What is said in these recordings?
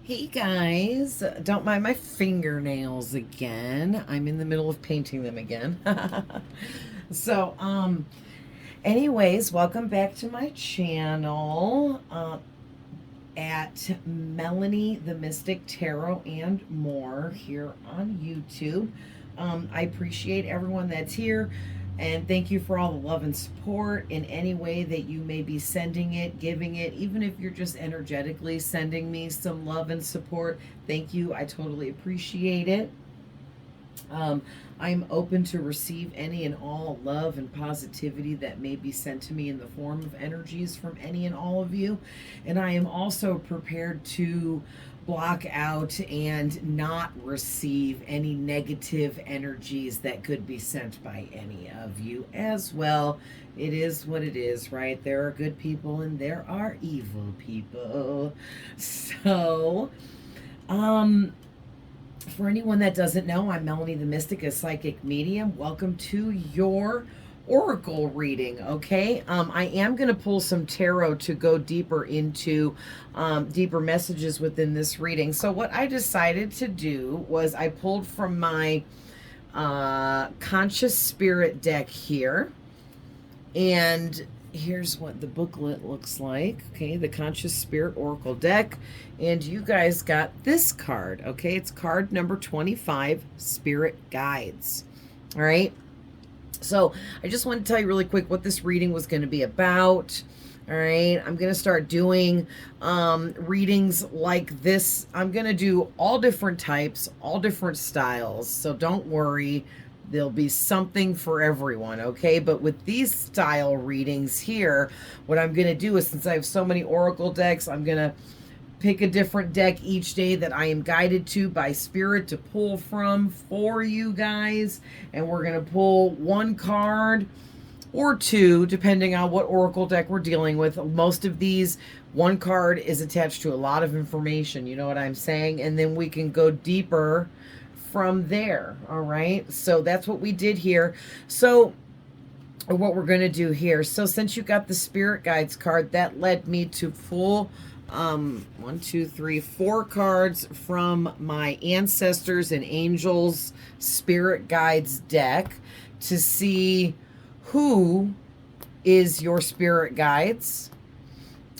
Hey guys, don't mind my fingernails again. I'm in the middle of painting them again. So, anyways, welcome back to my channel at Melanie the Mystic Tarot and more here on YouTube. I appreciate everyone that's here. And thank you for all the love and support in any way that you may be sending it, giving it, even if you're just energetically sending me some love and support. Thank you. I totally appreciate it. I'm open to receive any and all love and positivity that may be sent to me in the form of energies from any and all of you. And I am also prepared to block out and not receive any negative energies that could be sent by any of you as well. It is what it is, right? There are good people and there are evil people. So, for anyone that doesn't know, I'm Melanie the Mystic, a psychic medium. Welcome to your oracle reading, okay? I am going to pull some tarot to go deeper into deeper messages within this reading. So what I decided to do was I pulled from my Conscious Spirit deck here. And here's what the booklet looks like. Okay, the Conscious Spirit Oracle deck. And you guys got this card. Okay, it's card number 25, Spirit Guides. All right. So I just want to tell you really quick what this reading was going to be about. All right, I'm going to start doing readings like this. I'm going to do all different types, all different styles. So don't worry. There'll be something for everyone, okay? But with these style readings here, what I'm going to do is, since I have so many oracle decks, I'm going to pick a different deck each day that I am guided to by Spirit to pull from for you guys. And we're going to pull one card or two, depending on what oracle deck we're dealing with. Most of these, one card is attached to a lot of information, you know what I'm saying? And then we can go deeper from there. All right, so that's what we did here. So what we're going to do here, so since you got the Spirit Guides card, that led me to pull 1, 2, 3, 4 cards from my Ancestors and Angels Spirit Guides deck to see who is your spirit guides.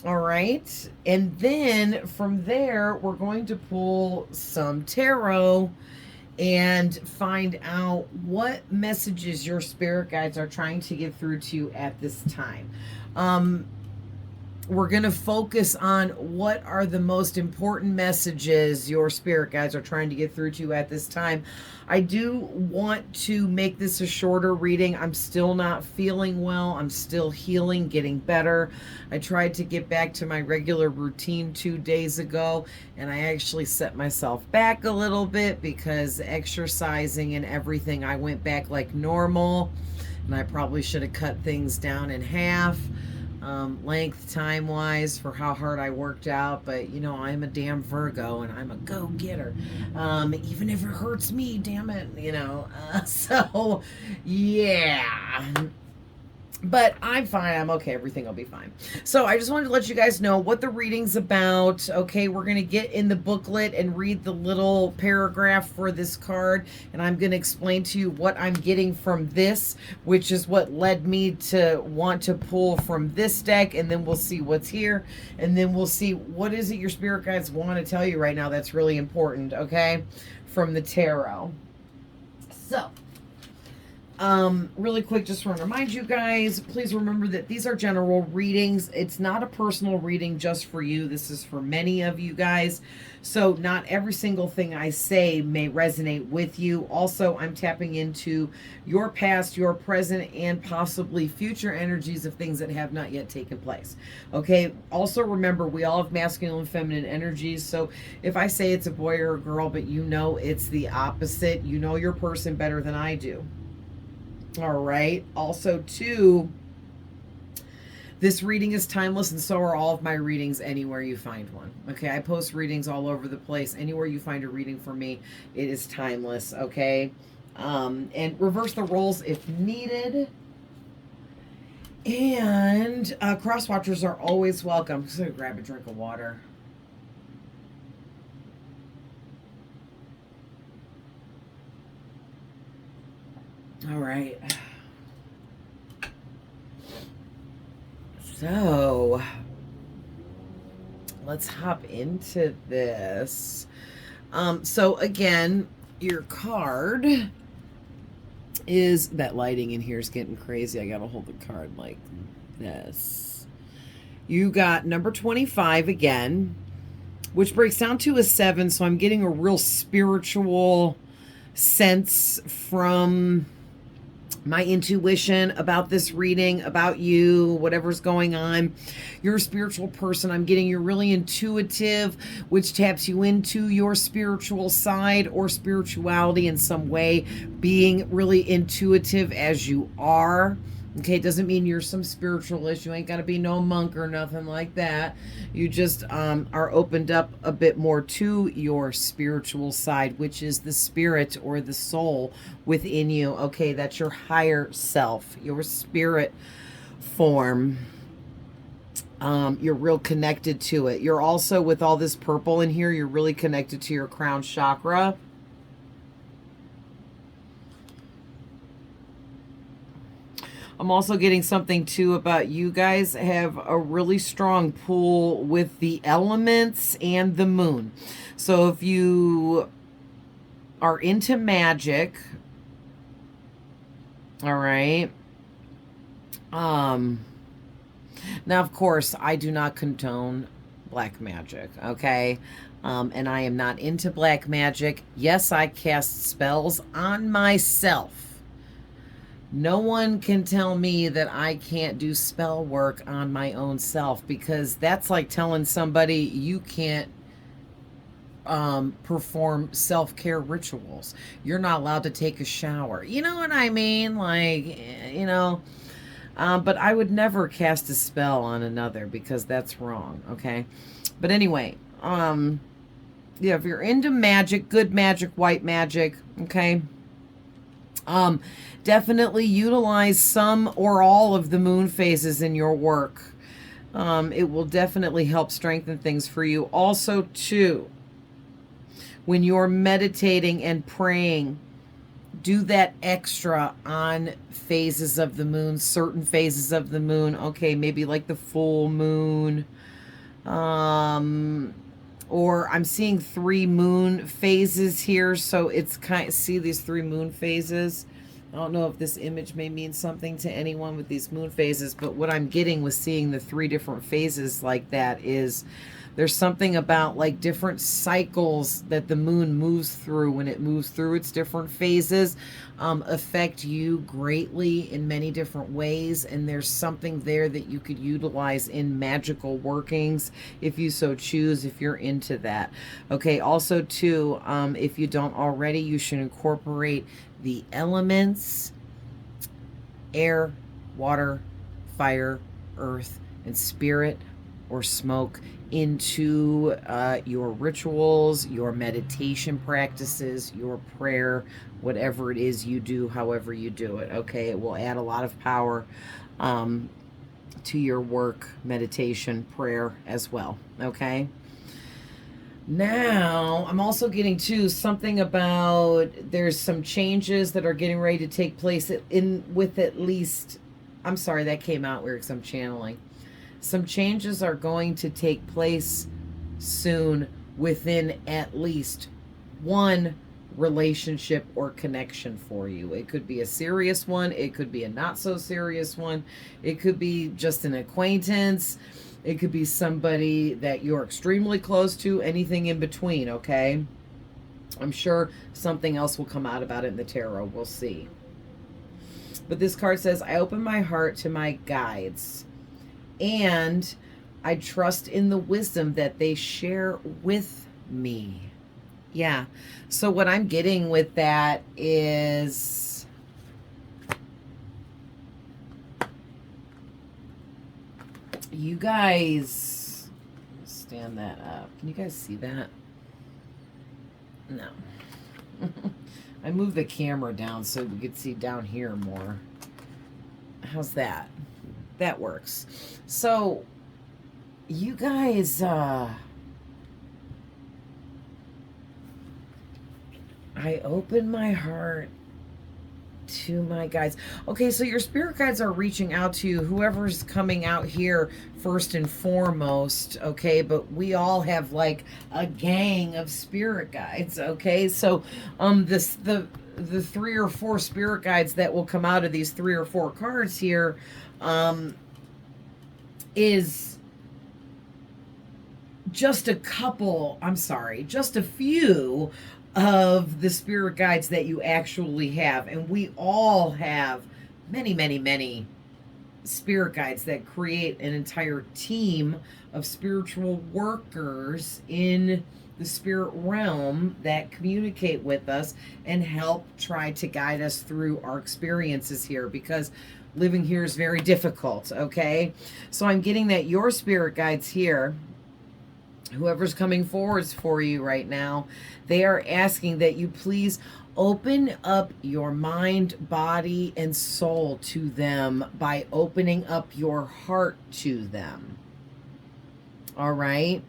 All right, and then from there we're going to pull some tarot and find out what messages your spirit guides are trying to get through to you at this time. We're going to focus on what are the most important messages your spirit guides are trying to get through to you at this time. I do want to make this a shorter reading. I'm still not feeling well. I'm still healing, getting better. I tried to get back to my regular routine 2 days ago, and I actually set myself back a little bit because exercising and everything, I went back like normal, and I probably should have cut things down in half. Length time wise for how hard I worked out, but you know, I'm a damn Virgo and I'm a go-getter, even if it hurts me, damn it, you know. So yeah, but I'm fine. I'm okay. Everything will be fine. So I just wanted to let you guys know what the reading's about. Okay, we're going to get in the booklet and read the little paragraph for this card. And I'm going to explain to you what I'm getting from this, which is what led me to want to pull from this deck. And then we'll see what's here. And then we'll see what is it your spirit guides want to tell you right now that's really important, okay, from the tarot. So really quick, just want to remind you guys, please remember that these are general readings. It's not a personal reading just for you. This is for many of you guys. So not every single thing I say may resonate with you. Also, I'm tapping into your past, your present, and possibly future energies of things that have not yet taken place. Okay. Also remember, we all have masculine and feminine energies. So if I say it's a boy or a girl, but you know it's the opposite, you know your person better than I do. All right. Also, too, this reading is timeless, and so are all of my readings anywhere you find one. Okay, I post readings all over the place. Anywhere you find a reading from me, it is timeless. Okay, and reverse the roles if needed. And cross watchers are always welcome. I'm just gonna grab a drink of water. All right. So let's hop into this. So again, your card is, that lighting in here is getting crazy. I gotta hold the card like this. You got number 25 again, which breaks down to a 7. So I'm getting a real spiritual sense from my intuition about this reading, about you, whatever's going on. You're a spiritual person. I'm getting you're really intuitive, which taps you into your spiritual side or spirituality in some way, being really intuitive as you are. Okay, it doesn't mean you're some spiritualist. You ain't got to be no monk or nothing like that. You just are opened up a bit more to your spiritual side, which is the spirit or the soul within you. Okay, that's your higher self, your spirit form. You're real connected to it. You're also, with all this purple in here, you're really connected to your crown chakra. I'm also getting something too about you guys have a really strong pull with the elements and the moon. So if you are into magic, all right. Now of course I do not condone black magic, okay? And I am not into black magic. Yes, I cast spells on myself. No one can tell me that I can't do spell work on my own self, because that's like telling somebody you can't perform self-care rituals. You're not allowed to take a shower. You know what I mean? Like, you know, but I would never cast a spell on another because that's wrong, okay? But anyway, yeah, if you're into magic, good magic, white magic, okay? Definitely utilize some or all of the moon phases in your work. It will definitely help strengthen things for you. Also, too, when you're meditating and praying, do that extra on phases of the moon, certain phases of the moon. Okay, maybe like the full moon. Or I'm seeing 3 moon phases here. So it's kind of, see these 3 moon phases. I don't know if this image may mean something to anyone with these moon phases, but what I'm getting with seeing the 3 different phases like that is there's something about like different cycles that the moon moves through. When it moves through its different phases, affect you greatly in many different ways. And there's something there that you could utilize in magical workings if you so choose, if you're into that. Okay, also too, if you don't already, you should incorporate the elements: air, water, fire, earth, and spirit or smoke into your rituals, your meditation practices, your prayer, whatever it is you do, however you do it. Okay, it will add a lot of power to your work, meditation, prayer as well. Okay. Now, I'm also getting too something about there's some changes that are getting ready to take place in with at least, I'm sorry, that came out weird because I'm channeling. Some changes are going to take place soon within at least one relationship or connection for you. It could be a serious one. It could be a not so serious one. It could be just an acquaintance. It could be somebody that you're extremely close to, anything in between, okay? I'm sure something else will come out about it in the tarot. We'll see. But this card says, I open my heart to my guides, and I trust in the wisdom that they share with me. Yeah. So what I'm getting with that is you guys, stand that up. Can you guys see that? No. I moved the camera down so we could see down here more. How's that? That works. So you guys, I open my heart to my guides. Okay, so your spirit guides are reaching out to you, whoever's coming out here first and foremost, okay? But we all have like a gang of spirit guides, okay? So the 3 or 4 spirit guides that will come out of these 3 or 4 cards here is just a couple, I'm sorry, just a few of the spirit guides that you actually have. And we all have many, many, many spirit guides that create an entire team of spiritual workers in the spirit realm that communicate with us and help try to guide us through our experiences here, because living here is very difficult, okay? So I'm getting that your spirit guides here, whoever's coming forwards for you right now, they are asking that you please open up your mind, body, and soul to them by opening up your heart to them. All right?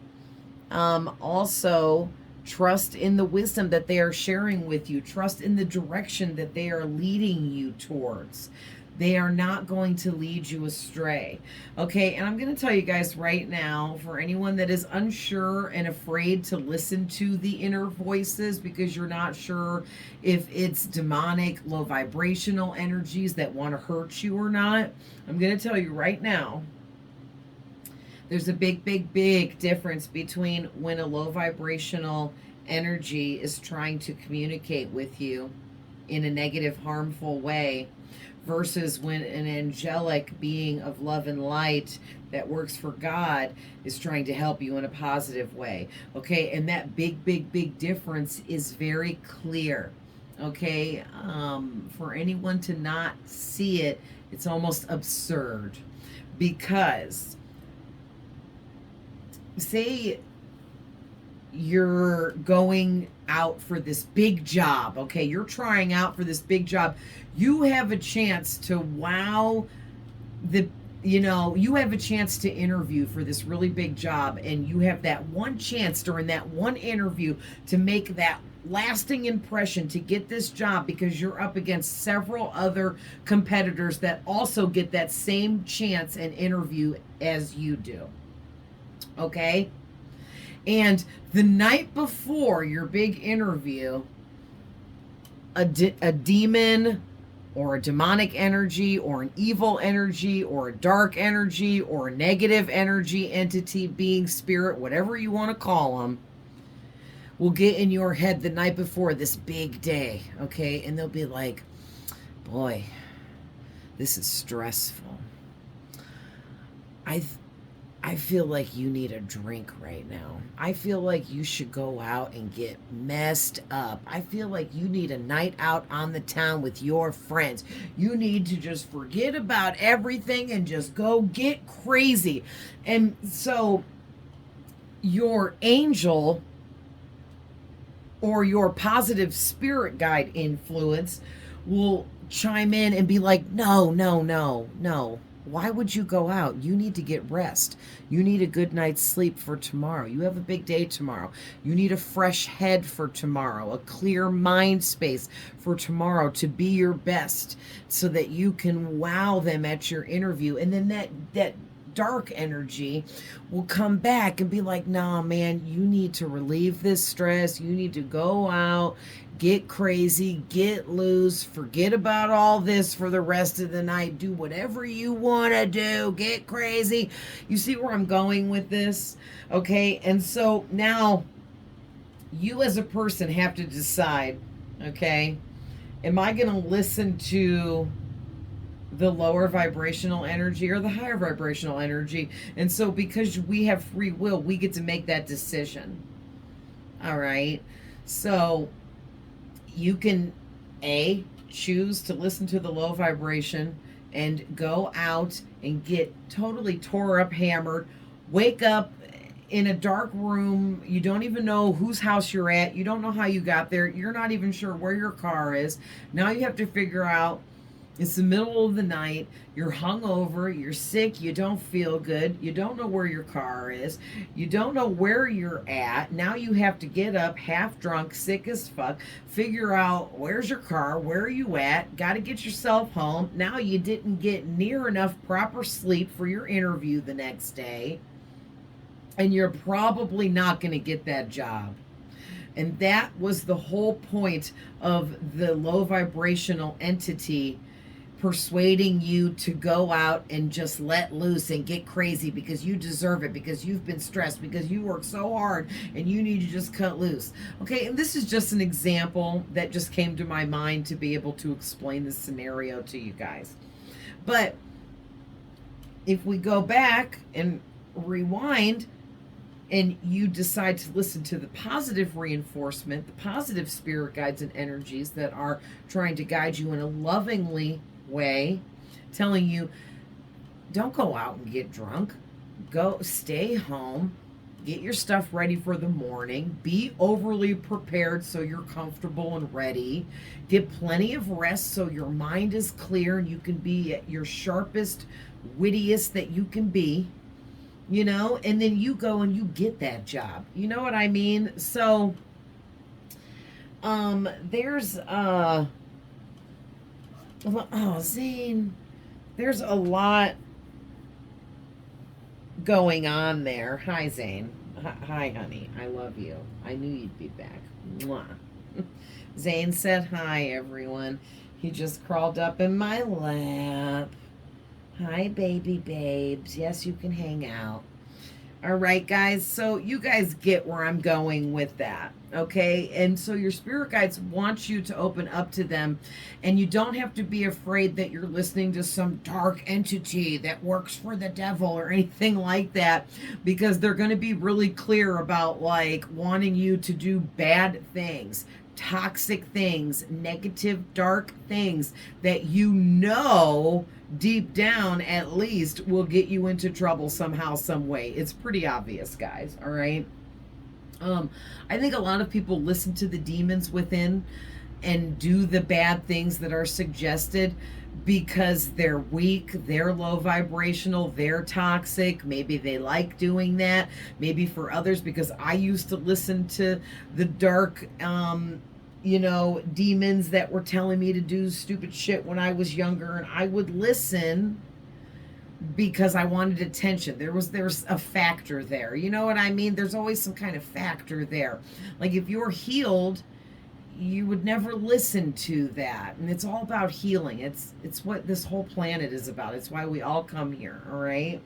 Also, trust in the wisdom that they are sharing with you. Trust in the direction that they are leading you towards. They are not going to lead you astray. Okay, and I'm going to tell you guys right now, for anyone that is unsure and afraid to listen to the inner voices because you're not sure if it's demonic, low vibrational energies that want to hurt you or not, I'm going to tell you right now, there's a big, big, big difference between when a low vibrational energy is trying to communicate with you in a negative, harmful way versus when an angelic being of love and light that works for God is trying to help you in a positive way. Okay, and that big, big, big difference is very clear. Okay, for anyone to not see it, it's almost absurd, because say you're going out for this big job, okay? You're trying out for this big job. You have a chance to wow you have a chance to interview for this really big job, and you have that one chance during that one interview to make that lasting impression to get this job, because you're up against several other competitors that also get that same chance and interview as you do. Okay? And the night before your big interview, a demon or a demonic energy or an evil energy or a dark energy or a negative energy, entity, being, spirit, whatever you want to call them, will get in your head the night before this big day, okay? And they'll be like, boy, this is stressful. I feel like you need a drink right now. I feel like you should go out and get messed up. I feel like you need a night out on the town with your friends. You need to just forget about everything and just go get crazy. And so your angel or your positive spirit guide influence will chime in and be like, no, no, no, no. Why would you go out? You need to get rest. You need a good night's sleep for tomorrow. You have a big day tomorrow. You need a fresh head for tomorrow, a clear mind space for tomorrow to be your best so that you can wow them at your interview. And then that dark energy will come back and be like, nah, man, you need to relieve this stress. You need to go out, get crazy, get loose, forget about all this for the rest of the night. Do whatever you want to do. Get crazy. You see where I'm going with this? Okay. And so now you as a person have to decide, okay, am I going to listen to the lower vibrational energy or the higher vibrational energy? And so because we have free will, we get to make that decision. All right. So you can choose to listen to the low vibration and go out and get totally tore up, hammered, wake up in a dark room. You don't even know whose house you're at. You don't know how you got there. You're not even sure where your car is. Now you have to figure out It's the middle of the night. You're hungover. You're sick. You don't feel good. You don't know where your car is. You don't know where you're at. Now you have to get up half drunk, sick as fuck, figure out where's your car, where are you at, got to get yourself home. Now you didn't get near enough proper sleep for your interview the next day. And you're probably not going to get that job. And that was the whole point of the low vibrational entity persuading you to go out and just let loose and get crazy because you deserve it, because you've been stressed, because you work so hard and you need to just cut loose. Okay, and this is just an example that just came to my mind to be able to explain this scenario to you guys. But if we go back and rewind, and you decide to listen to the positive reinforcement, the positive spirit guides and energies that are trying to guide you in a lovingly way, telling you, don't go out and get drunk. Go stay home. Get your stuff ready for the morning. Be overly prepared so you're comfortable and ready. Get plenty of rest so your mind is clear and you can be at your sharpest, wittiest that you can be. You know, and then you go and you get that job. You know what I mean? So, there's, Zane, there's a lot going on there. Hi, Zane. Hi, honey. I love you. I knew you'd be back. Mwah. Zane said hi, everyone. He just crawled up in my lap. Hi, baby babes. Yes, you can hang out. All right, guys. So you guys get where I'm going with that. Okay. And so your spirit guides want you to open up to them. And you don't have to be afraid that you're listening to some dark entity that works for the devil or anything like that, because they're going to be really clear about like wanting you to do bad things, toxic things, negative, dark things that you know deep down at least will get you into trouble somehow, some way. It's pretty obvious, guys. All right. I think a lot of people listen to the demons within and do the bad things that are suggested because they're weak, they're low vibrational, they're toxic. Maybe they like doing that. Maybe for others, because I used to listen to the dark, demons that were telling me to do stupid shit when I was younger, and I would listen because I wanted attention. There's a factor there. You know what I mean? There's always some kind of factor there. Like if you're healed, you would never listen to that. And it's all about healing. It's what this whole planet is about. It's why we all come here, all right?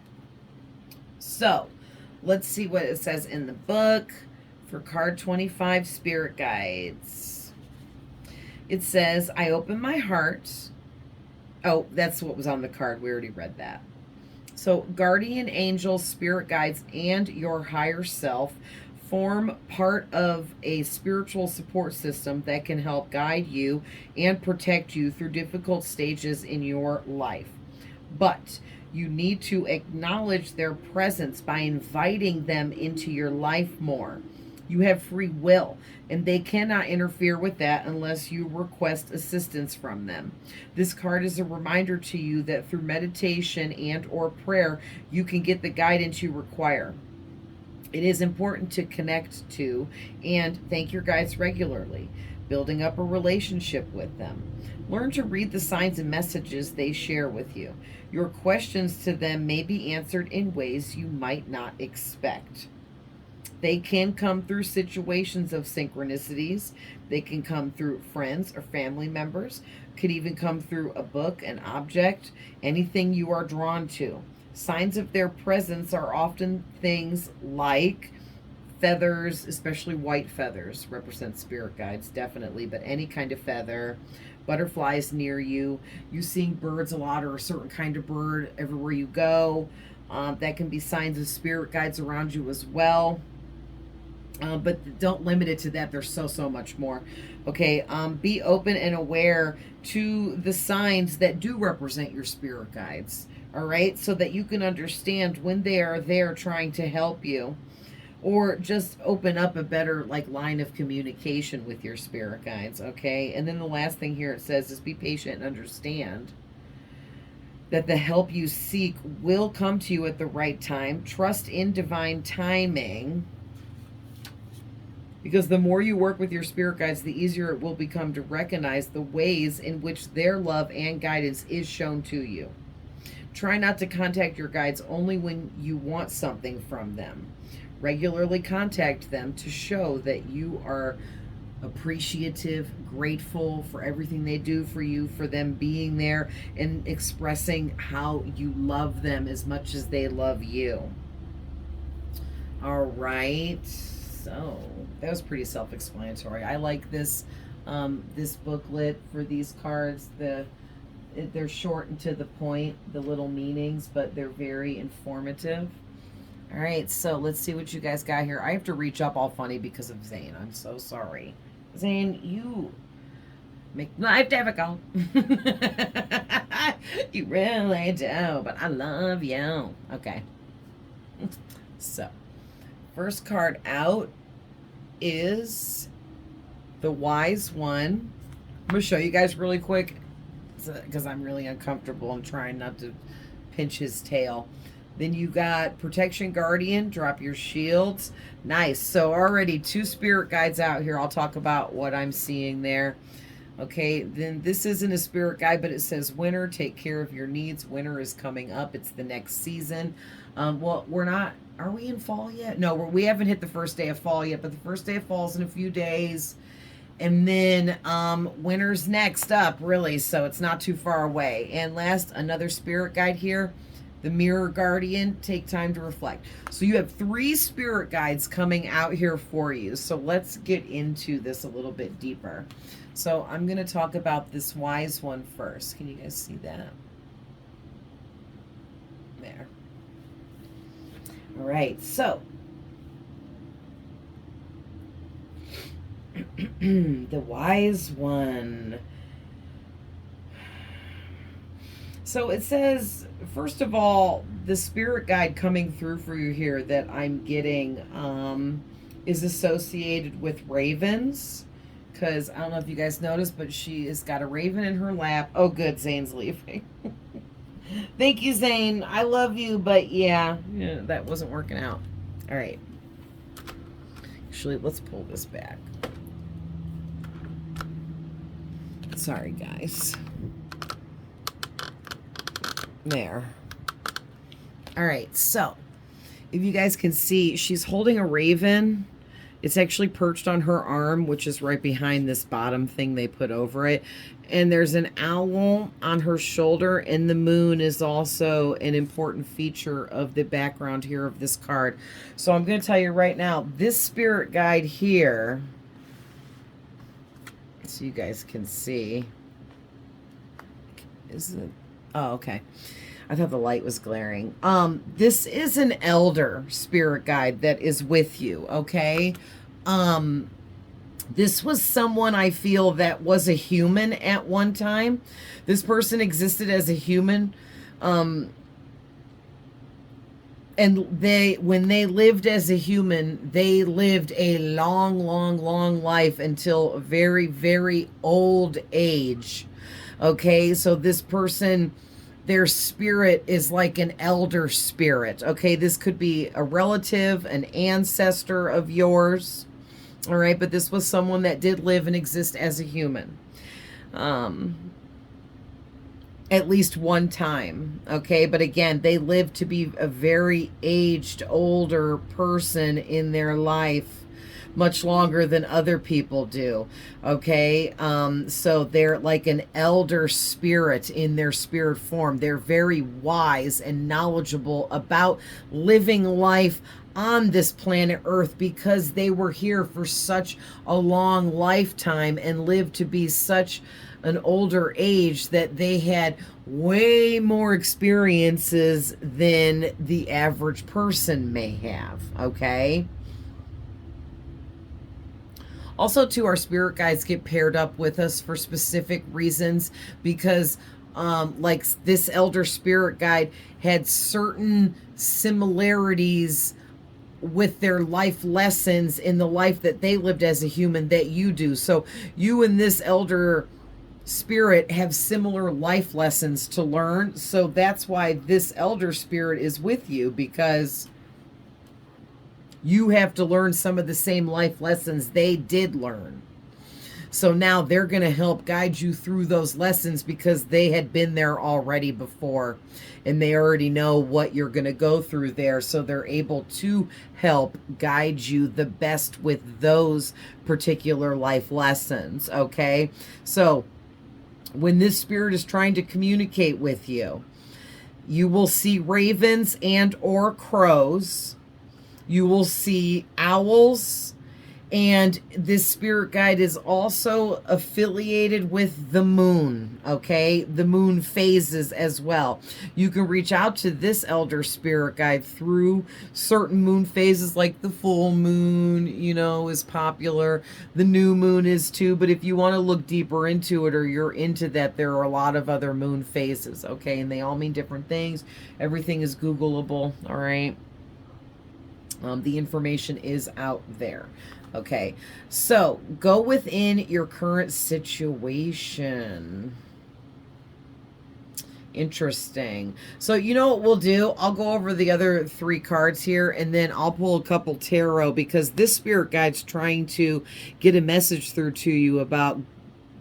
So, let's see what it says in the book for card 25, Spirit Guides. It says, I open my heart. Oh, that's what was on the card. We already read that. So, guardian angels, spirit guides, and your higher self form part of a spiritual support system that can help guide you and protect you through difficult stages in your life. But you need to acknowledge their presence by inviting them into your life more. You have free will, and they cannot interfere with that unless you request assistance from them. This card is a reminder to you that through meditation and or prayer, you can get the guidance you require. It is important to connect to and thank your guides regularly, building up a relationship with them. Learn to read the signs and messages they share with you. Your questions to them may be answered in ways you might not expect. They can come through situations of synchronicities. They can come through friends or family members. Could even come through a book, an object, anything you are drawn to. Signs of their presence are often things like feathers, especially white feathers represent spirit guides, definitely, but any kind of feather, butterflies near you, you seeing birds a lot or a certain kind of bird everywhere you go. That can be signs of spirit guides around you as well. But don't limit it to that. There's so much more. Okay, be open and aware to the signs that do represent your spirit guides. All right, so that you can understand when they are there trying to help you, or just open up a better line of communication with your spirit guides. Okay, and then the last thing here it says is be patient and understand. that the help you seek will come to you at the right time. Trust in divine timing, because the more you work with your spirit guides, the easier it will become to recognize the ways in which their love and guidance is shown to you. Try not to contact your guides only when you want something from them. Regularly contact them to show that you are appreciative, grateful for everything they do for you, for them being there and expressing how you love them as much as they love you. All right. So that was pretty self-explanatory. I like this this booklet for these cards. They're short and to the point, the little meanings, but they're very informative. All right, so let's see what you guys got here. I have to reach up all funny because of Zane. I'm so sorry. Zane, you make life difficult. You really do, but I love you. Okay. So, first card out is the Wise One. I'm going to show you guys really quick because I'm really uncomfortable. I'm trying not to pinch his tail. Then you got Protection Guardian, drop your shields. Nice. So already 2 spirit guides out here. I'll talk about what I'm seeing there. Okay, then this isn't a spirit guide, but it says winter, take care of your needs. Winter is coming up. It's the next season. Well, we're not, are we in fall yet? No, we haven't hit the first day of fall yet, but the first day of fall is in a few days. And then winter's next up, really, so it's not too far away. And last, another spirit guide here. The Mirror Guardian, take time to reflect. So you have 3 spirit guides coming out here for you. So let's get into this a little bit deeper. So I'm going to talk about this Wise One first. Can you guys see that? There. All right, so the Wise One. So it says, first of all, the spirit guide coming through for you here that I'm getting is associated with ravens. Because I don't know if you guys noticed, but she has got a raven in her lap. Oh, good, Zane's leaving. Thank you, Zane. I love you, but yeah, that wasn't working out. All right. Actually, let's pull this back. Sorry, guys. There. All right, so if you guys can see, she's holding a raven. It's actually perched on her arm, which is right behind this bottom thing they put over it. And there's an owl on her shoulder, and the moon is also an important feature of the background here of this card. So I'm going to tell you right now, this spirit guide here, so you guys can see, is it? Oh, okay. I thought the light was glaring. This is an elder spirit guide that is with you, okay? This was someone I feel that was a human at one time. This person existed as a human. And when they lived as a human, they lived a long, long, long life until a very, very old age. Okay, so this person, their spirit is like an elder spirit. Okay, this could be a relative, an ancestor of yours. All right, but this was someone that did live and exist as a human. At least one time. Okay, but again, they lived to be a very aged, older person in their life. Much longer than other people do. Okay, so they're like an elder spirit in their spirit form. They're very wise and knowledgeable about living life on this planet Earth because they were here for such a long lifetime and lived to be such an older age that they had way more experiences than the average person may have. Okay. Also, too, our spirit guides get paired up with us for specific reasons because, like, this elder spirit guide had certain similarities with their life lessons in the life that they lived as a human that you do. So you and this elder spirit have similar life lessons to learn. So that's why this elder spirit is with you, because you have to learn some of the same life lessons they did learn. So now they're going to help guide you through those lessons, because they had been there already before and they already know what you're going to go through there. So they're able to help guide you the best with those particular life lessons. Okay. So when this spirit is trying to communicate with you, you will see ravens and or crows. You will see owls. And this spirit guide is also affiliated with the moon, okay? The moon phases as well. You can reach out to this elder spirit guide through certain moon phases, like the full moon, you know, is popular. The new moon is too, but if you want to look deeper into it, or you're into that, there are a lot of other moon phases, okay? And they all mean different things. Everything is Googleable, all right? The information is out there. Okay, so go within your current situation. Interesting. So you know what we'll do? I'll go over the other 3 cards here, and then I'll pull a couple tarot, because this spirit guide's trying to get a message through to you about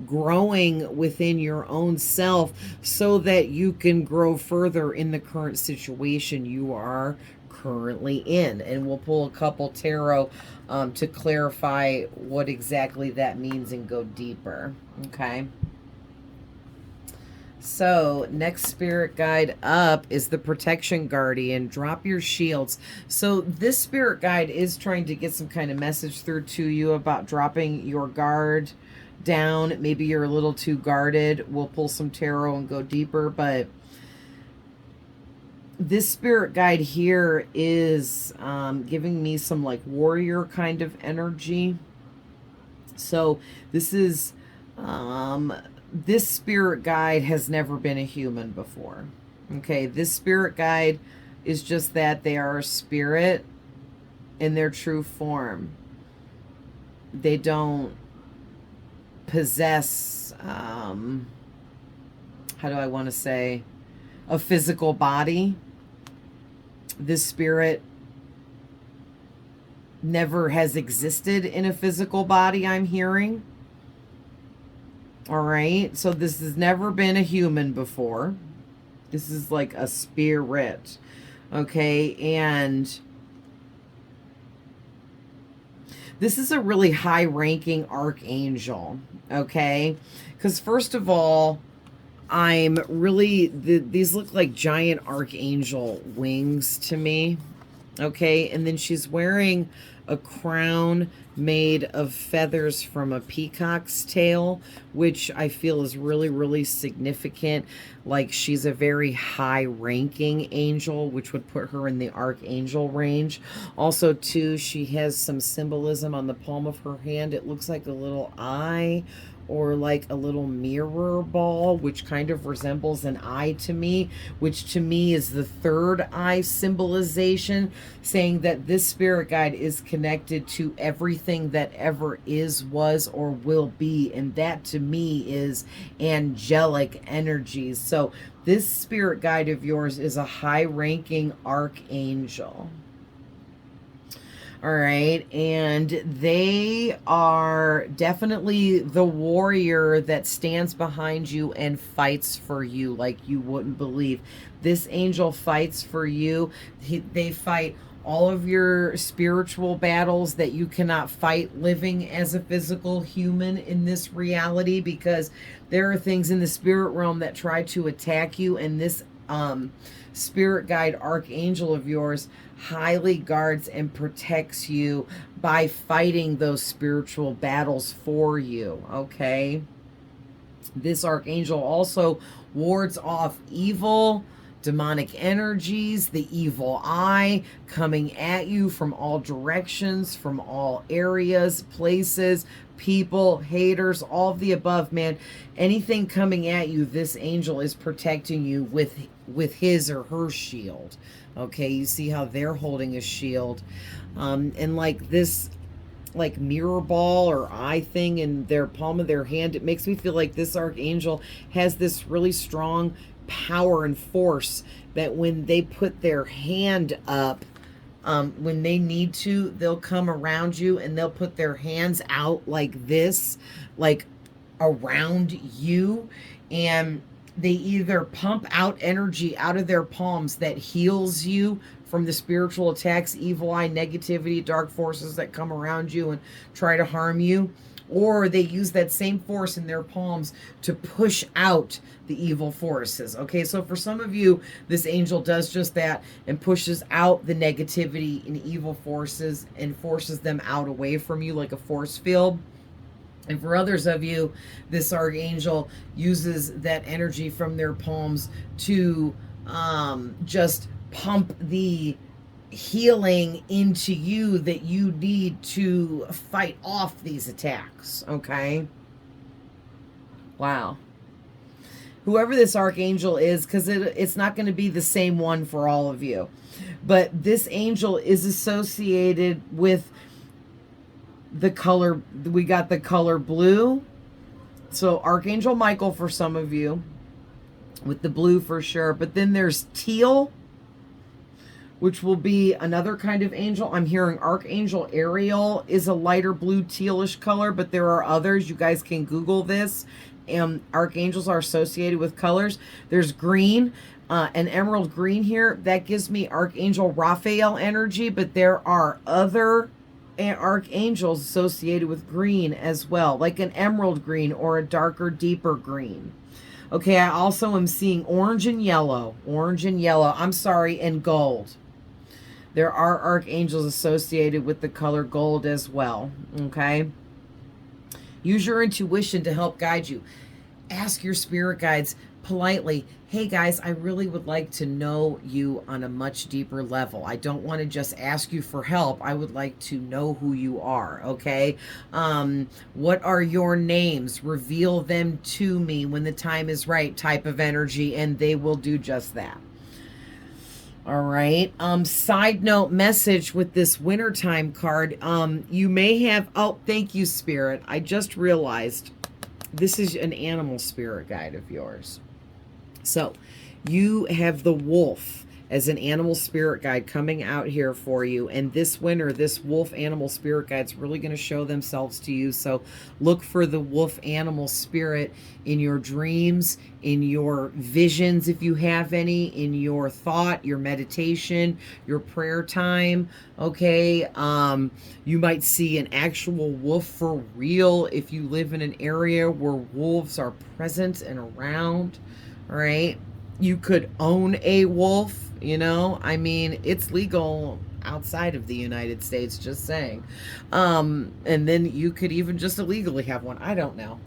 growing within your own self, so that you can grow further in the current situation you are currently in. And we'll pull a couple tarot to clarify what exactly that means and go deeper. Okay. So next spirit guide up is the protection guardian. Drop your shields. So this spirit guide is trying to get some kind of message through to you about dropping your guard down. Maybe you're a little too guarded. We'll pull some tarot and go deeper, but this spirit guide here is giving me some like warrior kind of energy. So this is this spirit guide has never been a human before. Okay, this spirit guide is just that they are a spirit in their true form. They don't possess how do I want to say, a physical body. This spirit never has existed in a physical body, I'm hearing. All right. So this has never been a human before. This is like a spirit. Okay. And this is a really high-ranking archangel. Okay. Because first of all, I'm really, these look like giant archangel wings to me. Okay, and then she's wearing a crown made of feathers from a peacock's tail, which I feel is really, really significant. Like she's a very high-ranking angel, which would put her in the archangel range. Also, too, she has some symbolism on the palm of her hand. It looks like a little eye, or like a little mirror ball, which kind of resembles an eye to me, which to me is the third eye symbolization, saying that this spirit guide is connected to everything that ever is, was, or will be. And that to me is angelic energies. So this spirit guide of yours is a high-ranking archangel. All right, and they are definitely the warrior that stands behind you and fights for you like you wouldn't believe. This angel fights for you. They fight all of your spiritual battles that you cannot fight living as a physical human in this reality, because there are things in the spirit realm that try to attack you, and this spirit guide archangel of yours highly guards and protects you by fighting those spiritual battles for you. Okay, this archangel also wards off evil, demonic energies, the evil eye coming at you from all directions, from all areas, places, people, haters, all of the above, man. Anything coming at you, this angel is protecting you with his or her shield. Okay, you see how they're holding a shield. And like this like mirror ball or eye thing in their palm of their hand, it makes me feel like this archangel has this really strong power and force that when they put their hand up, when they need to, they'll come around you and they'll put their hands out like this, like around you, and they either pump out energy out of their palms that heals you from the spiritual attacks, evil eye, negativity, dark forces that come around you and try to harm you, or they use that same force in their palms to push out the evil forces. Okay, so for some of you, this angel does just that and pushes out the negativity and evil forces and forces them out away from you like a force field. And for others of you, this archangel uses that energy from their palms to just pump the healing into you that you need to fight off these attacks, okay? Wow. Whoever this archangel is, because it's not going to be the same one for all of you, but this angel is associated with the color, we got the color blue. So Archangel Michael for some of you, with the blue for sure. But then there's teal, which will be another kind of angel. I'm hearing Archangel Ariel is a lighter blue tealish color, but there are others. You guys can Google this. Archangels are associated with colors. There's green, an emerald green here. That gives me Archangel Raphael energy, but there are other archangels associated with green as well, like an emerald green or a darker, deeper green. Okay, I also am seeing orange and yellow, and gold. There are archangels associated with the color gold as well, okay? Use your intuition to help guide you. Ask your spirit guides politely, hey guys, I really would like to know you on a much deeper level. I don't want to just ask you for help. I would like to know who you are, okay? What are your names? Reveal them to me when the time is right, type of energy, and they will do just that. All right. Side note message with this wintertime card. You may have, oh, thank you, Spirit. I just realized this is an animal spirit guide of yours. So you have the wolf as an animal spirit guide coming out here for you. And this winter, this wolf animal spirit guide is really going to show themselves to you. So look for the wolf animal spirit in your dreams, in your visions, if you have any, in your thought, your meditation, your prayer time. Okay. You might see an actual wolf for real if you live in an area where wolves are present and around. Right? You could own a wolf, you know? I mean, it's legal outside of the United States, just saying. And then you could even just illegally have one. I don't know.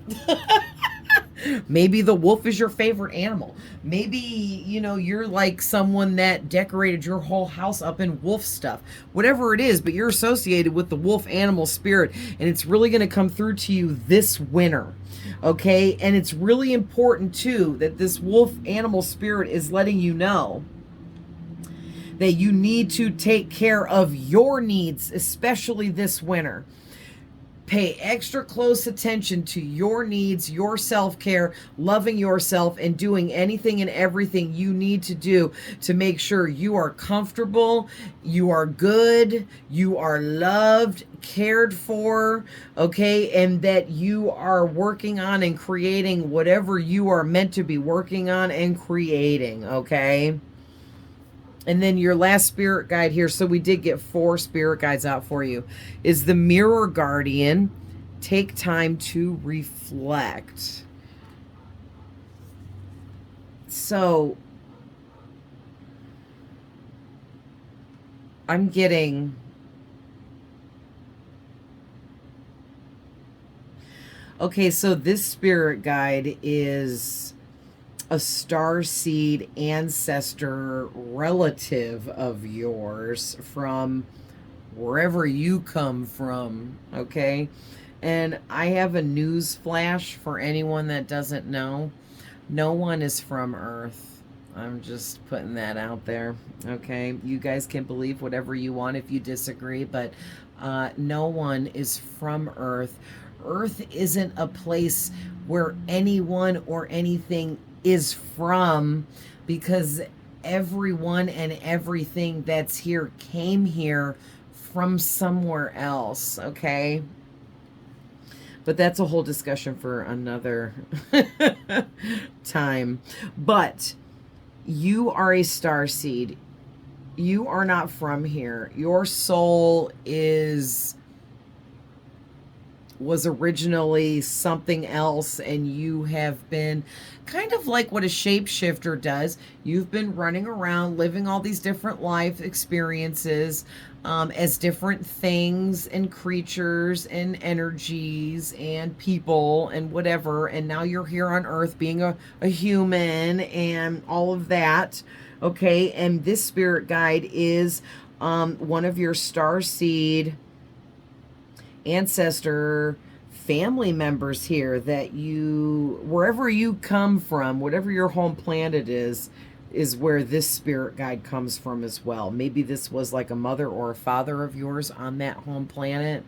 Maybe the wolf is your favorite animal. Maybe, you know, you're like someone that decorated your whole house up in wolf stuff. Whatever it is, but you're associated with the wolf animal spirit, and it's really going to come through to you this winter. Okay? And it's really important, too, that this wolf animal spirit is letting you know that you need to take care of your needs, especially this winter. Pay extra close attention to your needs, your self-care, loving yourself, and doing anything and everything you need to do to make sure you are comfortable, you are good, you are loved, cared for, okay, and that you are working on and creating whatever you are meant to be working on and creating, okay? And then your last spirit guide here, so we did get 4 spirit guides out for you, is the Mirror Guardian. Take time to reflect. So, I'm getting... Okay, so this spirit guide is a Starseed Ancestor relative of yours from wherever you come from, okay? And I have a news flash for anyone that doesn't know. No one is from Earth. I'm just putting that out there, okay? You guys can believe whatever you want if you disagree, but No one is from Earth. Earth isn't a place where anyone or anything is from, because everyone and everything that's here came here from somewhere else, okay? But that's a whole discussion for another time. But you are a starseed. You are not from here. Your soul was originally something else, and you have been kind of like what a shapeshifter does. You've been running around living all these different life experiences as different things and creatures and energies and people and whatever, and now you're here on Earth being a human and all of that, okay? And this spirit guide is one of your starseed ancestor family members here, that you, wherever you come from, whatever your home planet is where this spirit guide comes from as well. Maybe this was like a mother or a father of yours on that home planet.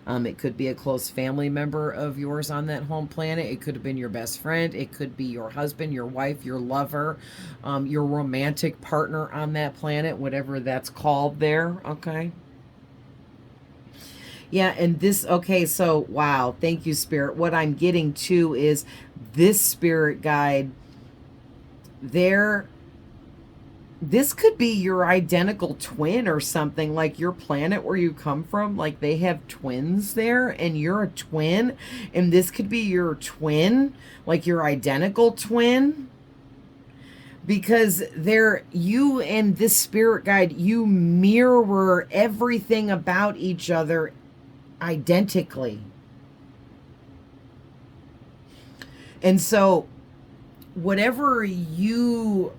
It could be a close family member of yours on that home planet. It could have been your best friend. It could be your husband, your wife, your lover, your romantic partner on that planet, whatever that's called there, okay? Yeah, and this, okay, so, wow, thank you, Spirit. What I'm getting to is this spirit guide, this could be your identical twin or something, like your planet where you come from, like they have twins there, and you're a twin, and this could be your twin, like your identical twin. Because you and this spirit guide, you mirror everything about each other identically. And so whatever you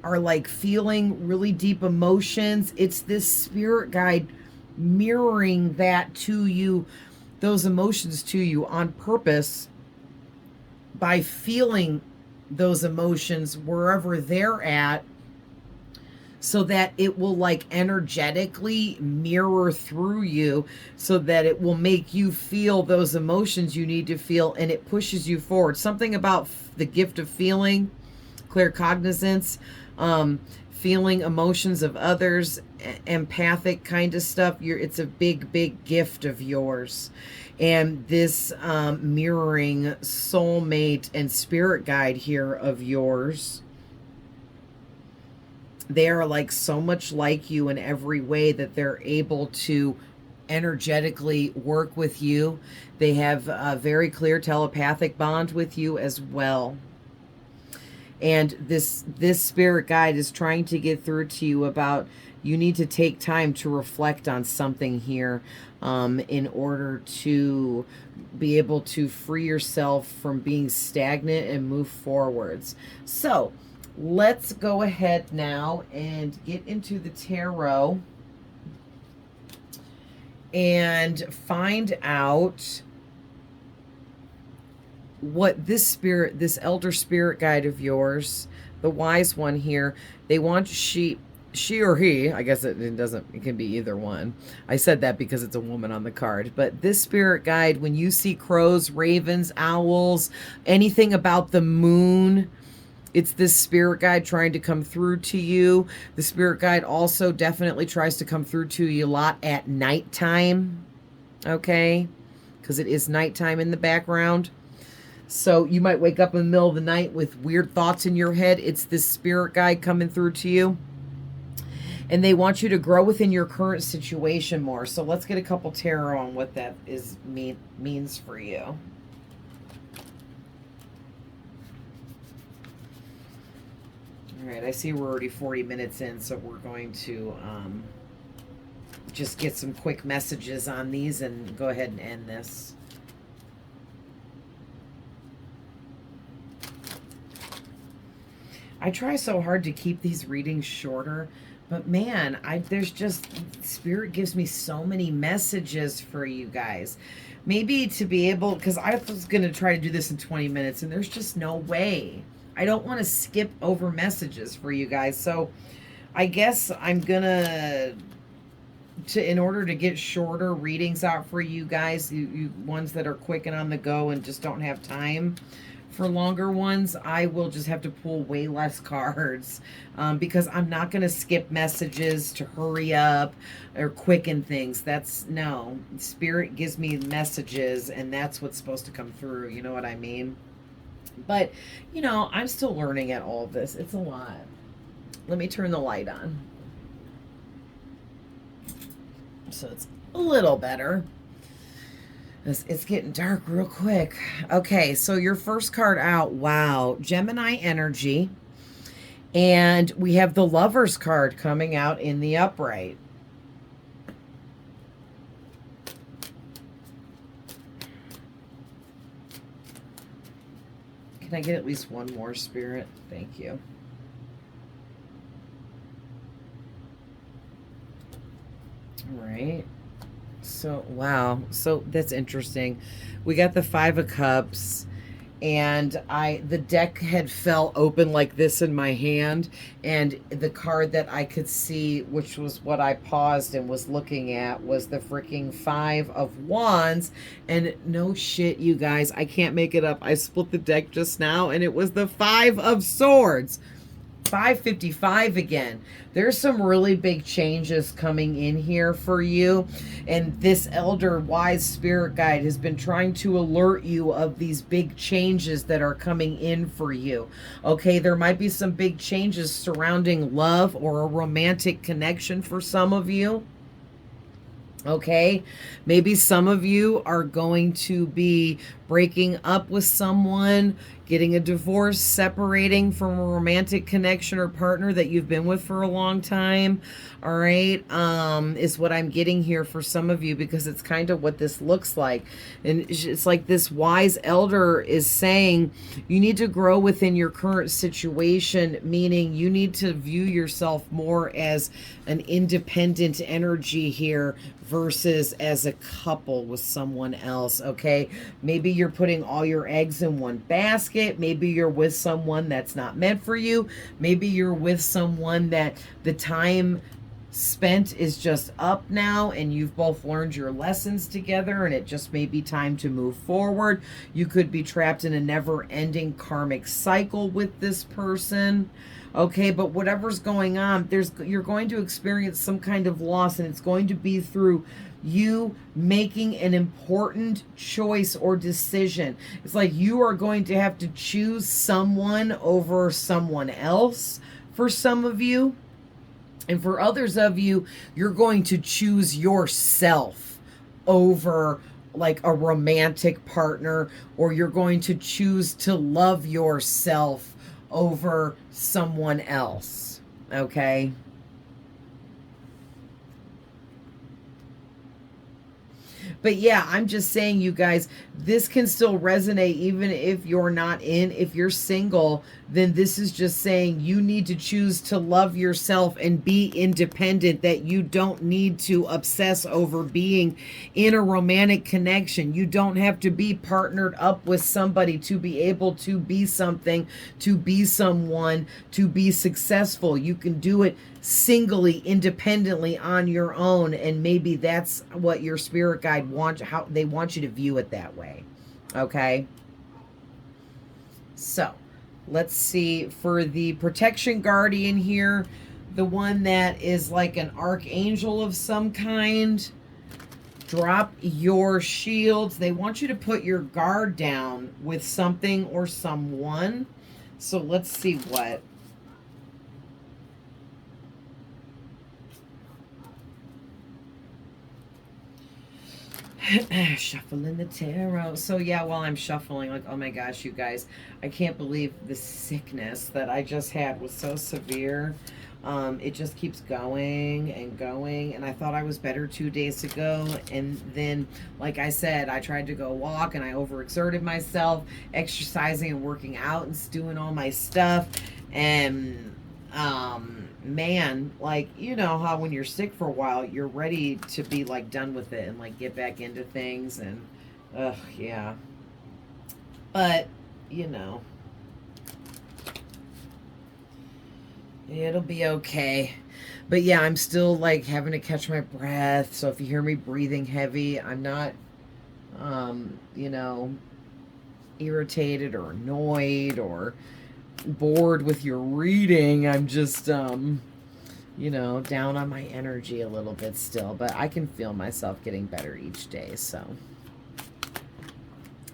are like feeling, really deep emotions, it's this spirit guide mirroring that to you, those emotions to you on purpose, by feeling those emotions wherever they're at, so that it will like energetically mirror through you, so that it will make you feel those emotions you need to feel, and it pushes you forward. Something about the gift of feeling, claircognizance, feeling emotions of others, empathic kind of stuff. It's a big gift of yours. And this mirroring soulmate and spirit guide here of yours, they are like so much like you in every way that they're able to energetically work with you. They have a very clear telepathic bond with you as well. And this spirit guide is trying to get through to you about, you need to take time to reflect on something here in order to be able to free yourself from being stagnant and move forwards. So let's go ahead now and get into the tarot and find out what this spirit, this elder spirit guide of yours, the wise one here, they want she or he, I guess it can be either one. I said that because it's a woman on the card. But this spirit guide, when you see crows, ravens, owls, anything about the moon, it's this spirit guide trying to come through to you. The spirit guide also definitely tries to come through to you a lot at nighttime, okay? Because it is nighttime in the background. So you might wake up in the middle of the night with weird thoughts in your head. It's this spirit guide coming through to you. And they want you to grow within your current situation more. So let's get a couple tarot on what that means for you. All right, I see we're already 40 minutes in, so we're going to just get some quick messages on these and go ahead and end this. I try so hard to keep these readings shorter, but man, there's just, Spirit gives me so many messages for you guys. Maybe to be able, because I was going to try to do this in 20 minutes, and there's just no way. I don't want to skip over messages for you guys, so I guess I'm going to in order to get shorter readings out for you guys, you ones that are quick and on the go and just don't have time for longer ones, I will just have to pull way less cards, because I'm not going to skip messages to hurry up or quicken things. That's no. Spirit gives me messages, and that's what's supposed to come through. You know what I mean? But, you know, I'm still learning at all of this. It's a lot. Let me turn the light on, so it's a little better. It's getting dark real quick. Okay, so your first card out. Wow, Gemini energy. And we have the Lover's card coming out in the upright. Can I get at least one more, Spirit? Thank you. All right. So, wow. So that's interesting. We got the Five of Cups, and the deck had fell open like this in my hand, and the card that I could see, which was what I paused and was looking at, was the freaking Five of Wands. And no shit, you guys, I can't make it up. I split the deck just now, and it was the Five of Swords. 555 again. There's some really big changes coming in here for you, and this elder wise spirit guide has been trying to alert you of these big changes that are coming in for you. Okay, there might be some big changes surrounding love or a romantic connection for some of you. Okay, maybe some of you are going to be breaking up with someone, getting a divorce, separating from a romantic connection or partner that you've been with for a long time. All right, is what I'm getting here for some of you, because it's kind of what this looks like. And it's like this wise elder is saying you need to grow within your current situation, meaning you need to view yourself more as an independent energy here versus as a couple with someone else. Okay, maybe you're putting all your eggs in one basket. Maybe you're with someone that's not meant for you. Maybe you're with someone that the time spent is just up now, and you've both learned your lessons together, and it just may be time to move forward. You could be trapped in a never-ending karmic cycle with this person. Okay, but whatever's going on, you're going to experience some kind of loss, and it's going to be through you making an important choice or decision. It's like you are going to have to choose someone over someone else for some of you. And for others of you, you're going to choose yourself over like a romantic partner, or you're going to choose to love yourself over someone else. Okay? But yeah, I'm just saying, you guys, this can still resonate even if you're not if you're single, then this is just saying you need to choose to love yourself and be independent, that you don't need to obsess over being in a romantic connection. You don't have to be partnered up with somebody to be able to be something, to be someone, to be successful. You can do it singly, independently, on your own, and maybe that's what your spirit guide wants, how they want you to view it that way. Okay, so let's see for the protection guardian here, the one that is like an archangel of some kind. Drop your shields. They want you to put your guard down with something or someone. So let's see what. Shuffling the tarot. So yeah, while I'm shuffling, like, oh my gosh, you guys, I can't believe the sickness that I just had was so severe. It just keeps going and going, and I thought I was better 2 days ago, and then, like I said, I tried to go walk, and I overexerted myself, exercising and working out and doing all my stuff, and man, like, you know how when you're sick for a while, you're ready to be like done with it and like get back into things, and yeah, but you know, it'll be okay. But yeah, I'm still like having to catch my breath. So if you hear me breathing heavy, I'm not, you know, irritated or annoyed or bored with your reading. I'm just, you know, down on my energy a little bit still. But I can feel myself getting better each day. So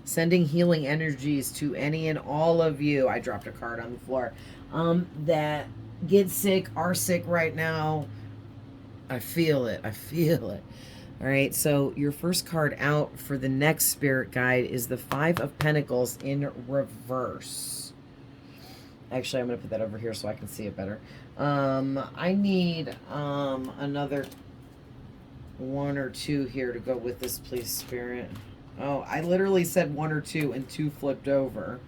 sending healing energies to any and all of you. I dropped a card on the floor. That get sick, are sick right now. I feel it. I feel it. All right, so your first card out for the next spirit guide is the Five of Pentacles in reverse. Actually, I'm going to put that over here so I can see it better. I need another one or two here to go with this, please, Spirit. Oh, I literally said one or two and two flipped over.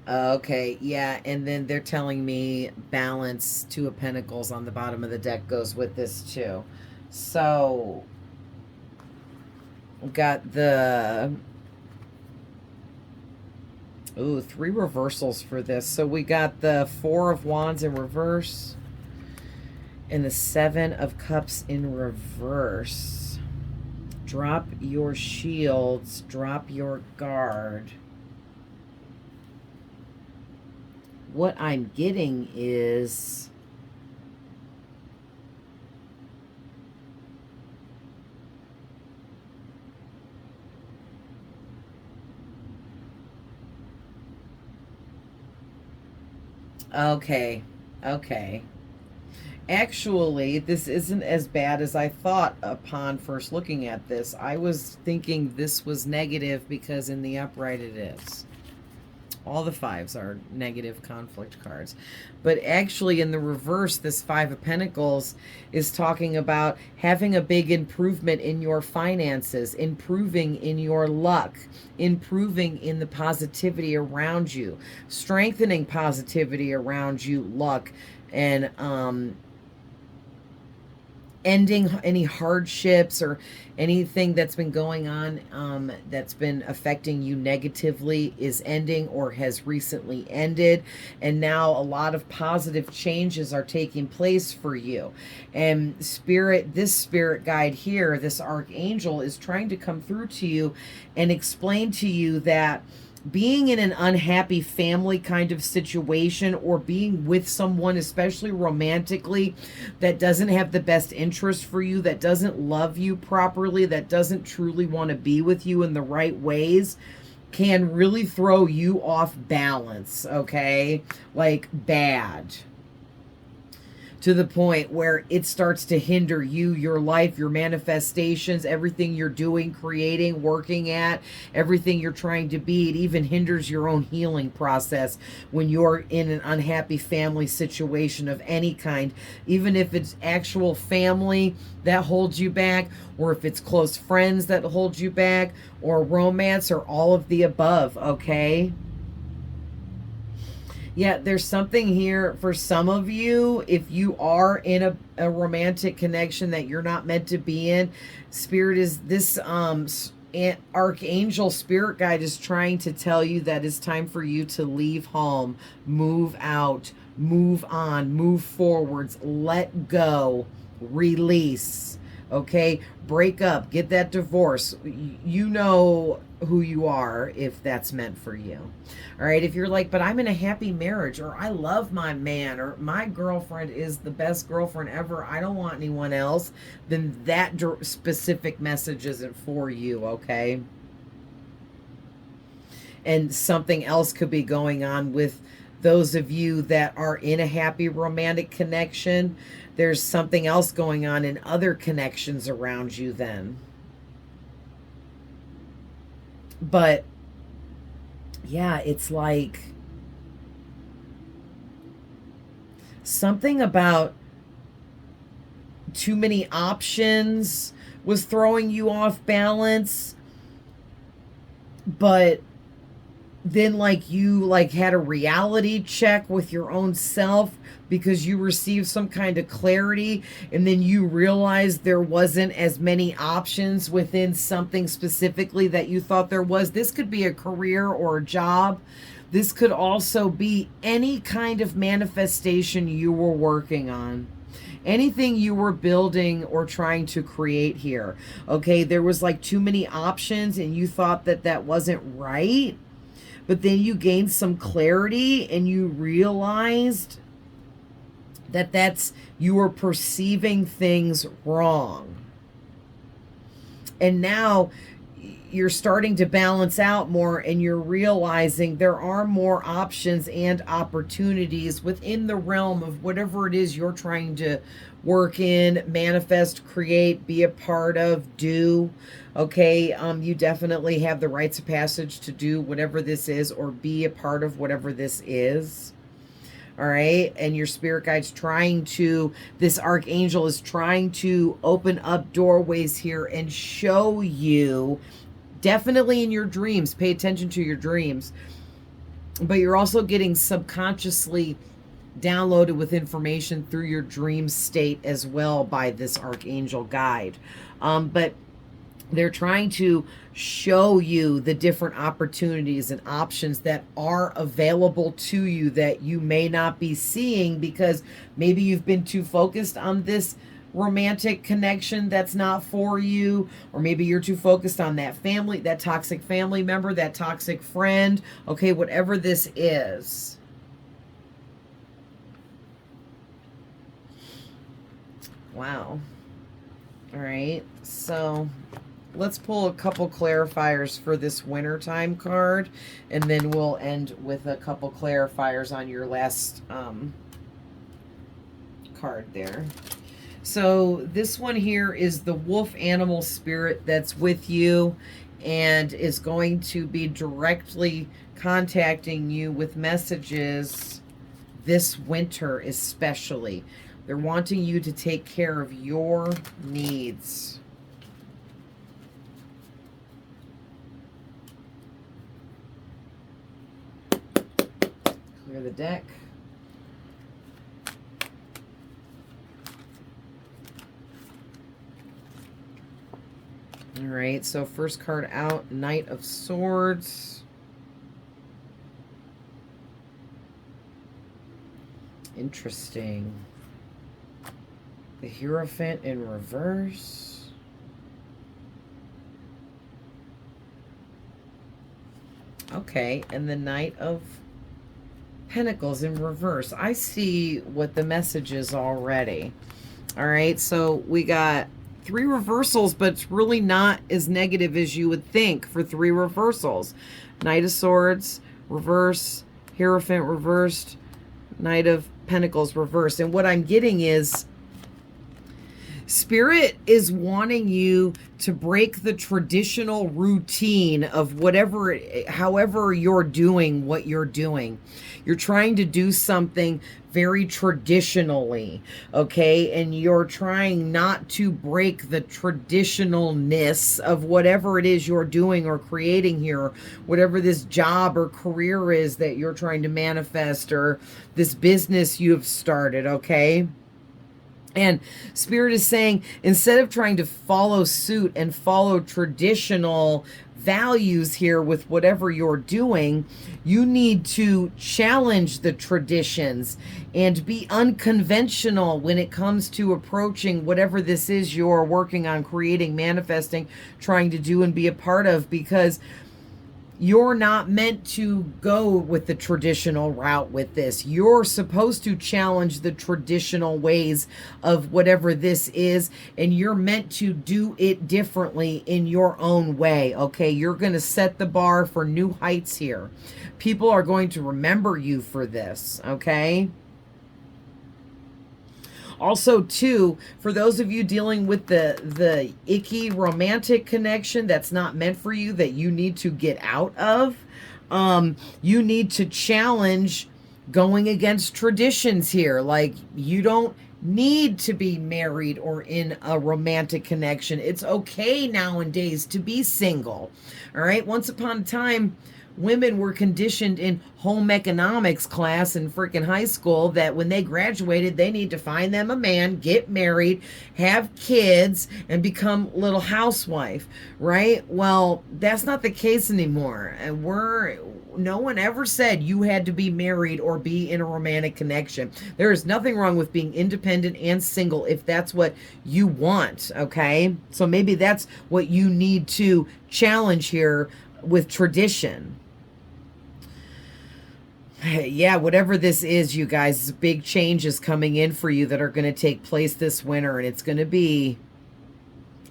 Okay, yeah, and then they're telling me balance, Two of Pentacles on the bottom of the deck goes with this too. So, got the... Ooh, three reversals for this. So we got the Four of Wands in reverse and the Seven of Cups in reverse. Drop your shields, drop your guard. What I'm getting is okay. Actually, this isn't as bad as I thought upon first looking at this. I was thinking this was negative because in the upright it is. All the fives are negative conflict cards. But actually, in the reverse, this Five of Pentacles is talking about having a big improvement in your finances, improving in your luck, improving in the positivity around you, strengthening positivity around you, luck, and ending any hardships or anything that's been going on that's been affecting you negatively is ending or has recently ended, and now a lot of positive changes are taking place for you. And this spirit guide here, this archangel, is trying to come through to you and explain to you that being in an unhappy family kind of situation or being with someone, especially romantically, that doesn't have the best interest for you, that doesn't love you properly, that doesn't truly want to be with you in the right ways, can really throw you off balance, okay? Like bad. To the point where it starts to hinder you, your life, your manifestations, everything you're doing, creating, working at, everything you're trying to be. It even hinders your own healing process when you're in an unhappy family situation of any kind, even if it's actual family that holds you back, or if it's close friends that hold you back, or romance, or all of the above, okay? Yeah, there's something here for some of you. If you are in a romantic connection that you're not meant to be in, Spirit is this archangel spirit guide is trying to tell you that it's time for you to leave home, move out, move on, move forwards, let go, release. Okay, break up, get that divorce. You know who you are if that's meant for you. All right, if you're like, but I'm in a happy marriage, or I love my man, or my girlfriend is the best girlfriend ever, I don't want anyone else, then that specific message isn't for you, okay? And something else could be going on with those of you that are in a happy romantic connection. There's something else going on in other connections around you then. But yeah, it's like something about too many options was throwing you off balance. But then like you like had a reality check with your own self because you received some kind of clarity, and then you realized there wasn't as many options within something specifically that you thought there was. This could be a career or a job. This could also be any kind of manifestation you were working on, anything you were building or trying to create here. Okay, there was like too many options and you thought that that wasn't right, but then you gained some clarity and you realized that you were perceiving things wrong. And now you're starting to balance out more, and you're realizing there are more options and opportunities within the realm of whatever it is you're trying to work in, manifest, create, be a part of, do. Okay, you definitely have the rites of passage to do whatever this is, or be a part of whatever this is. All right, and your spirit guide's trying to, this archangel is trying to open up doorways here and show you, definitely in your dreams, pay attention to your dreams, but you're also getting subconsciously downloaded with information through your dream state as well by this archangel guide. But they're trying to show you the different opportunities and options that are available to you that you may not be seeing because maybe you've been too focused on this romantic connection that's not for you, or maybe you're too focused on that family, that toxic family member, that toxic friend. Okay, whatever this is. Wow. All right, so let's pull a couple clarifiers for this wintertime card, and then we'll end with a couple clarifiers on your last card there. So this one here is the wolf animal spirit that's with you and is going to be directly contacting you with messages this winter especially. They're wanting you to take care of your needs. Clear the deck. All right, so first card out, Knight of Swords. Interesting. The Hierophant in reverse. Okay, and the Knight of Pentacles in reverse. I see what the message is already. All right, so we got 3 reversals, but it's really not as negative as you would think for 3 reversals. Knight of Swords, reverse, Hierophant reversed, Knight of Pentacles reversed. And what I'm getting is Spirit is wanting you to break the traditional routine of whatever, however you're doing what you're doing. You're trying to do something very traditionally, okay? And you're trying not to break the traditionalness of whatever it is you're doing or creating here, whatever this job or career is that you're trying to manifest, or this business you've started, okay? And Spirit is saying, instead of trying to follow suit and follow traditional values here with whatever you're doing, you need to challenge the traditions and be unconventional when it comes to approaching whatever this is you're working on, creating, manifesting, trying to do and be a part of, because you're not meant to go with the traditional route with this. You're supposed to challenge the traditional ways of whatever this is, and you're meant to do it differently in your own way, okay? You're going to set the bar for new heights here. People are going to remember you for this, okay? Also, too, for those of you dealing with the icky romantic connection that's not meant for you, that you need to get out of, you need to challenge going against traditions here. Like, you don't need to be married or in a romantic connection. It's okay nowadays to be single. All right. Once upon a time, women were conditioned in home economics class in freaking high school that when they graduated, they need to find them a man, get married, have kids, and become little housewife, right? Well, that's not the case anymore. And no one ever said you had to be married or be in a romantic connection. There is nothing wrong with being independent and single if that's what you want, okay? So maybe that's what you need to challenge here with tradition. Yeah, whatever this is, you guys, big changes coming in for you that are going to take place this winter, and it's going to be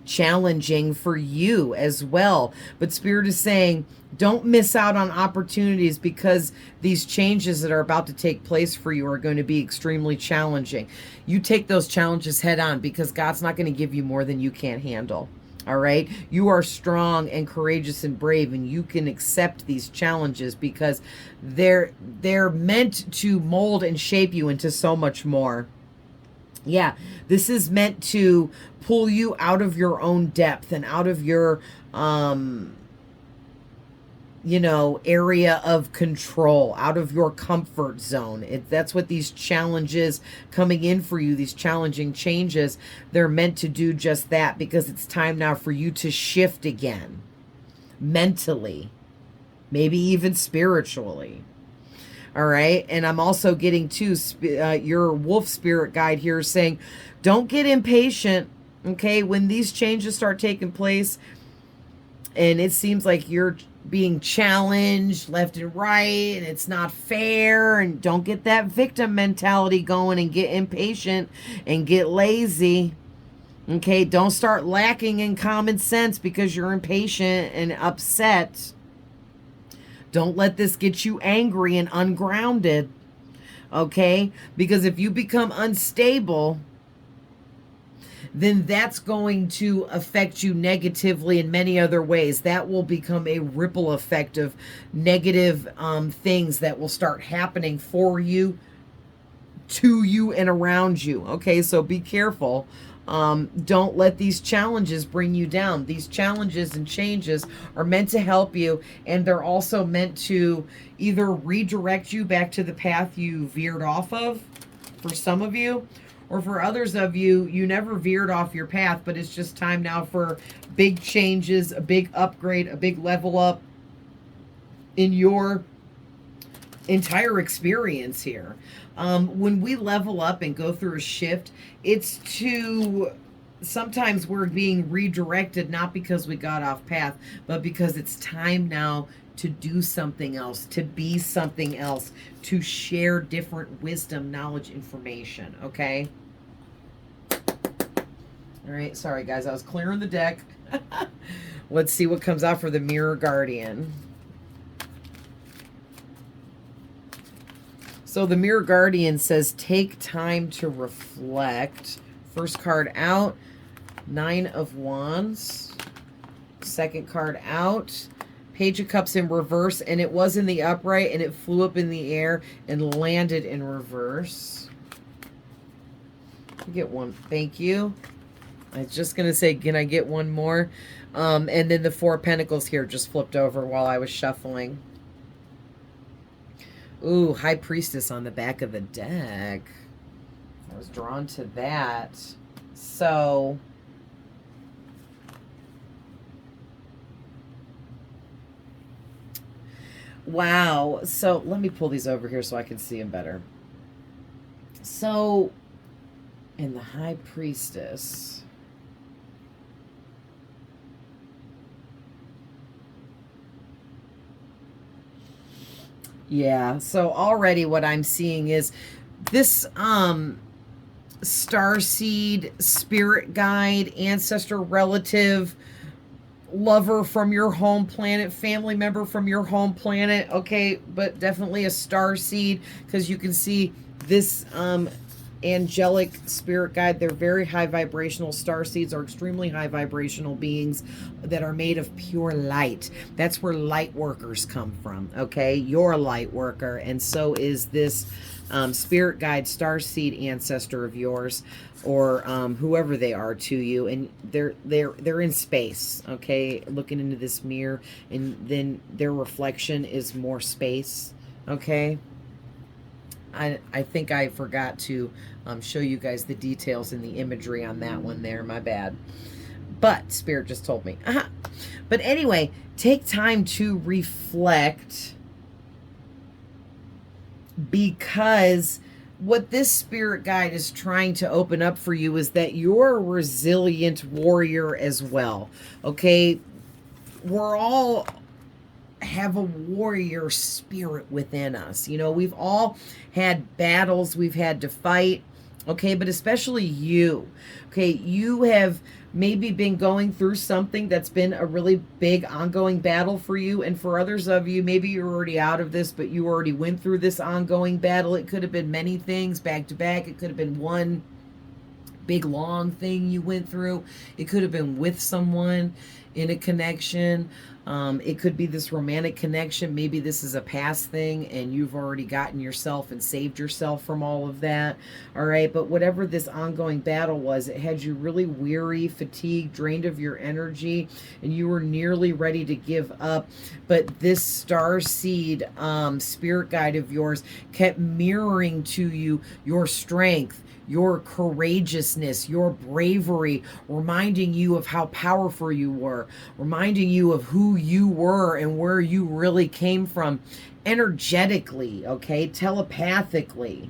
challenging for you as well. But Spirit is saying, don't miss out on opportunities because these changes that are about to take place for you are going to be extremely challenging. You take those challenges head on because God's not going to give you more than you can't handle. All right. You are strong and courageous and brave, and you can accept these challenges because they're meant to mold and shape you into so much more. Yeah, this is meant to pull you out of your own depth and out of your, area of control, out of your comfort zone. That's what these challenges coming in for you, these challenging changes, they're meant to do just that, because it's time now for you to shift again, mentally, maybe even spiritually. All right. And I'm also getting to your wolf spirit guide here saying, don't get impatient. Okay. When these changes start taking place and it seems like you're being challenged left and right and it's not fair, and don't get that victim mentality going and get impatient and get lazy. Okay. Don't start lacking in common sense because you're impatient and upset. Don't let this get you angry and ungrounded, okay? Because if you become unstable, then that's going to affect you negatively in many other ways. That will become a ripple effect of negative things that will start happening for you, to you, and around you, okay? So be careful. Don't let these challenges bring you down. These challenges and changes are meant to help you, and they're also meant to either redirect you back to the path you veered off of, for some of you, or for others of you, you never veered off your path, but it's just time now for big changes, a big upgrade, a big level up in your entire experience here. When we level up and go through a shift, it's to, sometimes we're being redirected, not because we got off path, but because it's time now to do something else, to be something else, to share different wisdom, knowledge, information, okay? All right, sorry guys, I was clearing the deck. Let's see what comes out for the Mirror Guardian. So the Mirror Guardian says, take time to reflect. First card out, 9 of Wands. Second card out, Page of Cups in reverse, and it was in the upright, and it flew up in the air and landed in reverse. Get one. Thank you. I was just going to say, can I get one more? And then the 4 of Pentacles here just flipped over while I was shuffling. Ooh, High Priestess on the back of the deck. I was drawn to that. So, wow. So, let me pull these over here so I can see them better. So, in the High Priestess, yeah, so already what I'm seeing is this Starseed spirit guide, ancestor, relative, lover from your home planet, family member from your home planet, okay, but definitely a Starseed, because you can see this angelic spirit guide. They're very high vibrational. Starseeds are extremely high vibrational beings that are made of pure light. That's where light workers come from, okay? You're a light worker, and so is this spirit guide, starseed ancestor of yours, or whoever they are to you, and they're in space, okay, looking into this mirror, and then their reflection is more space, okay. I think I forgot to show you guys the details and the imagery on that one there. My bad. But Spirit just told me. But anyway, take time to reflect, because what this spirit guide is trying to open up for you is that you're a resilient warrior as well. Okay? We're all have a warrior spirit within us. You know, we've all had battles we've had to fight, okay, but especially you, okay, you have maybe been going through something that's been a really big ongoing battle for you, and for others of you, maybe you're already out of this, but you already went through this ongoing battle. It could have been many things back to back. It could have been one big long thing you went through. It could have been with someone in a connection. It could be this romantic connection. Maybe this is a past thing and you've already gotten yourself and saved yourself from all of that. All right. But whatever this ongoing battle was, it had you really weary, fatigued, drained of your energy, and you were nearly ready to give up. But this star seed spirit guide of yours kept mirroring to you your strength, your courageousness, your bravery, reminding you of how powerful you were, reminding you of who you were and where you really came from energetically, okay, telepathically.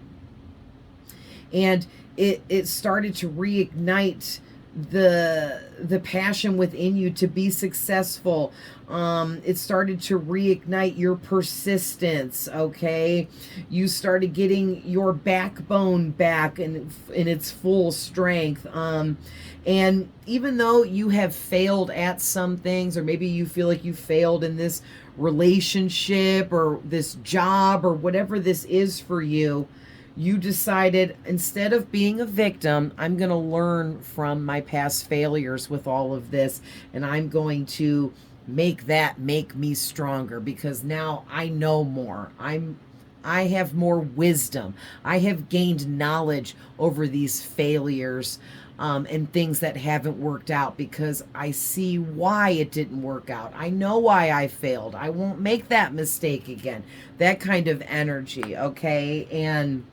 And it started to reignite the passion within you to be successful. It started to reignite your persistence, okay? You started getting your backbone back in its full strength. And even though you have failed at some things, or maybe you feel like you failed in this relationship or this job or whatever this is for you, you decided, instead of being a victim, I'm going to learn from my past failures with all of this, and I'm going to make me stronger, because now I know more. I have more wisdom. I have gained knowledge over these failures and things that haven't worked out, because I see why it didn't work out. I know why I failed. I won't make that mistake again. That kind of energy, okay? And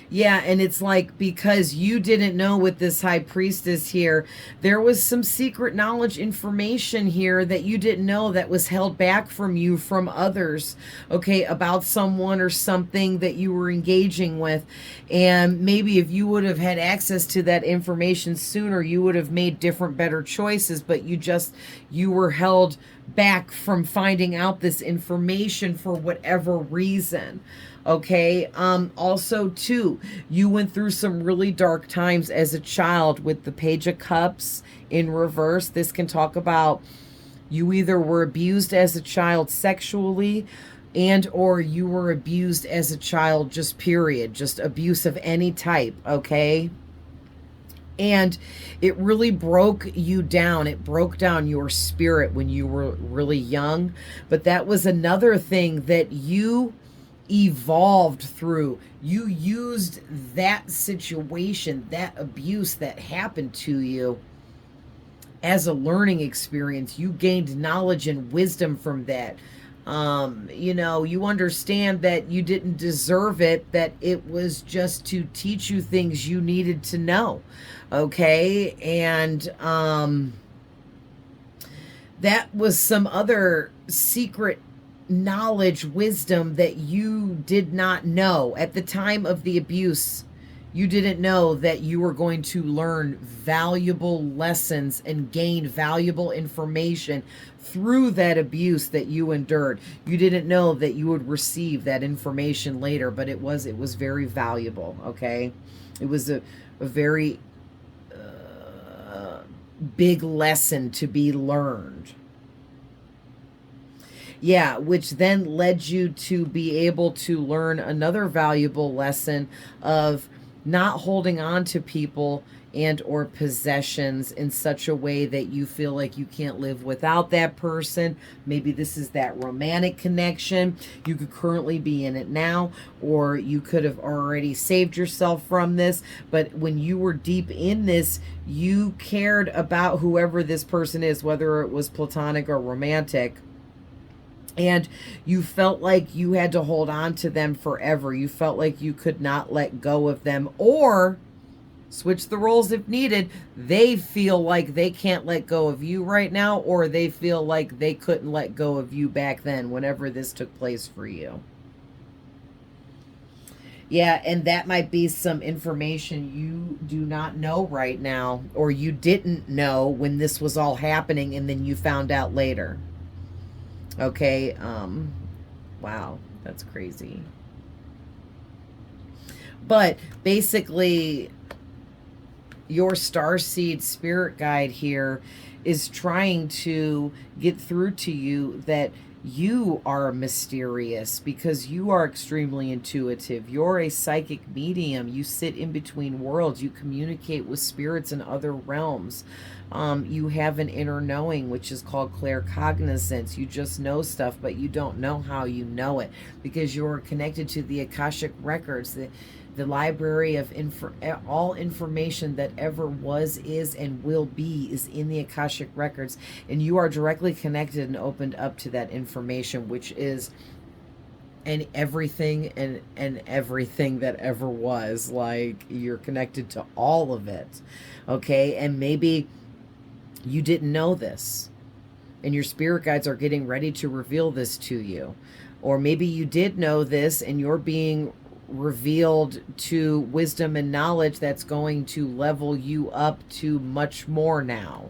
yeah, and it's like, because you didn't know with this high priestess here, there was some secret knowledge information here that you didn't know, that was held back from you from others, okay, about someone or something that you were engaging with. And maybe if you would have had access to that information sooner, you would have made different, better choices, but you were held back from finding out this information for whatever reason. Okay. Also too, you went through some really dark times as a child with the Page of Cups in reverse. This can talk about you either were abused as a child sexually, and or you were abused as a child, just period, just abuse of any type. Okay. And it really broke you down. It broke down your spirit when you were really young. But that was another thing that you evolved through. You used that situation, that abuse that happened to you, as a learning experience. You gained knowledge and wisdom from that. You know, you understand that you didn't deserve it, that it was just to teach you things you needed to know. Okay. And that was some other secret knowledge, wisdom that you did not know at the time of the abuse. You didn't know that you were going to learn valuable lessons and gain valuable information through that abuse that you endured. You didn't know that you would receive that information later, but it was very valuable. Okay. It was a very big lesson to be learned. Yeah, which then led you to be able to learn another valuable lesson of not holding on to people and or possessions in such a way that you feel like you can't live without that person. Maybe this is that romantic connection. You could currently be in it now, or you could have already saved yourself from this. But when you were deep in this, you cared about whoever this person is, whether it was platonic or romantic, and you felt like you had to hold on to them forever. You felt like you could not let go of them, or switch the roles if needed. They feel like they can't let go of you right now, or they feel like they couldn't let go of you back then, whenever this took place for you. Yeah, and that might be some information you do not know right now, or you didn't know when this was all happening and then you found out later. Okay, wow, that's crazy. But basically, your starseed spirit guide here is trying to get through to you that you are mysterious because you are extremely intuitive. You're a psychic medium. You sit in between worlds. You communicate with spirits in other realms. You have an inner knowing, which is called claircognizance. You just know stuff, but you don't know how you know it because you're connected to the Akashic records, the library of all information that ever was, is, and will be is in the Akashic records, and you are directly connected and opened up to that information, which is everything and everything that ever was. Like, you're connected to all of it. Okay, and maybe you didn't know this, and your spirit guides are getting ready to reveal this to you. Or maybe you did know this and you're being revealed to wisdom and knowledge that's going to level you up to much more now.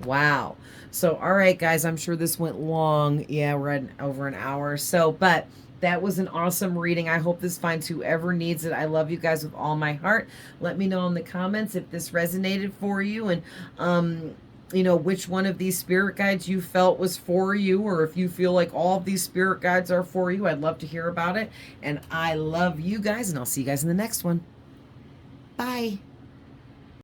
Wow. So, all right, guys, I'm sure this went long. Yeah, we're at over an hour. So, but that was an awesome reading. I hope this finds whoever needs it. I love you guys with all my heart. Let me know in the comments if this resonated for you, and you know, which one of these spirit guides you felt was for you, or if you feel like all of these spirit guides are for you. I'd love to hear about it. And I love you guys, and I'll see you guys in the next one. Bye.